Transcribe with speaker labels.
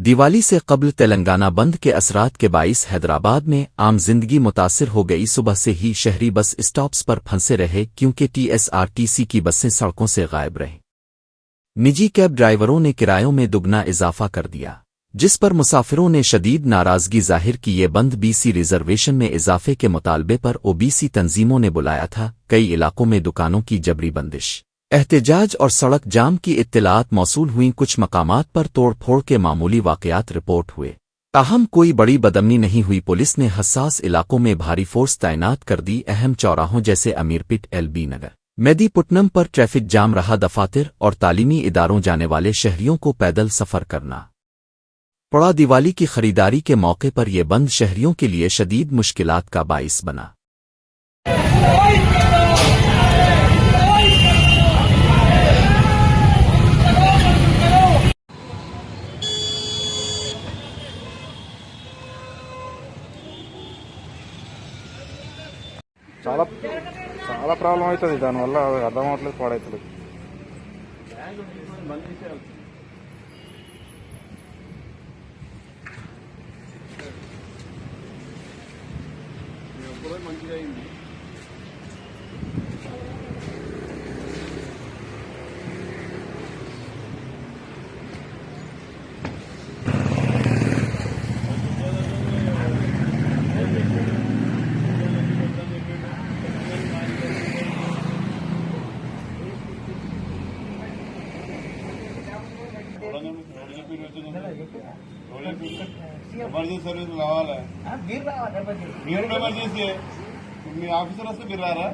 Speaker 1: دیوالی سے قبل تلنگانہ بند کے اثرات کے باعث حیدرآباد میں عام زندگی متاثر ہو گئی۔ صبح سے ہی شہری بس اسٹاپس پر پھنسے رہے کیونکہ TSRTC کی بسیں سڑکوں سے غائب رہیں۔ نجی کیب ڈرائیوروں نے کرایوں میں دگنا اضافہ کر دیا، جس پر مسافروں نے شدید ناراضگی ظاہر کی۔ یہ بند BC ریزرویشن میں اضافے کے مطالبے پر OBC تنظیموں نے بلایا تھا۔ کئی علاقوں میں دکانوں کی جبری بندش، احتجاج اور سڑک جام کی اطلاعات موصول ہوئیں۔ کچھ مقامات پر توڑ پھوڑ کے معمولی واقعات رپورٹ ہوئے، تاہم کوئی بڑی بدامنی نہیں ہوئی۔ پولیس نے حساس علاقوں میں بھاری فورس تعینات کر دی۔ اہم چوراہوں جیسے امیر پیٹ، LB نگر، میدی پٹنم پر ٹریفک جام رہا۔ دفاتر اور تعلیمی اداروں جانے والے شہریوں کو پیدل سفر کرنا پڑا۔ دیوالی کی خریداری کے موقع پر یہ بند شہریوں کے لیے شدید مشکلات کا باعث بنا۔
Speaker 2: చాలా problem అవుతుంది దానివల్ల, అర్థం అవట్లేదు, పాడవుతుంది. మంచిగా అయింది. ఎమర్జెన్సీ సర్వీస్ కావాలా? మీరు ఎమర్జెన్సీ మీ ఆఫీసర్ వస్తే మీరు రారా?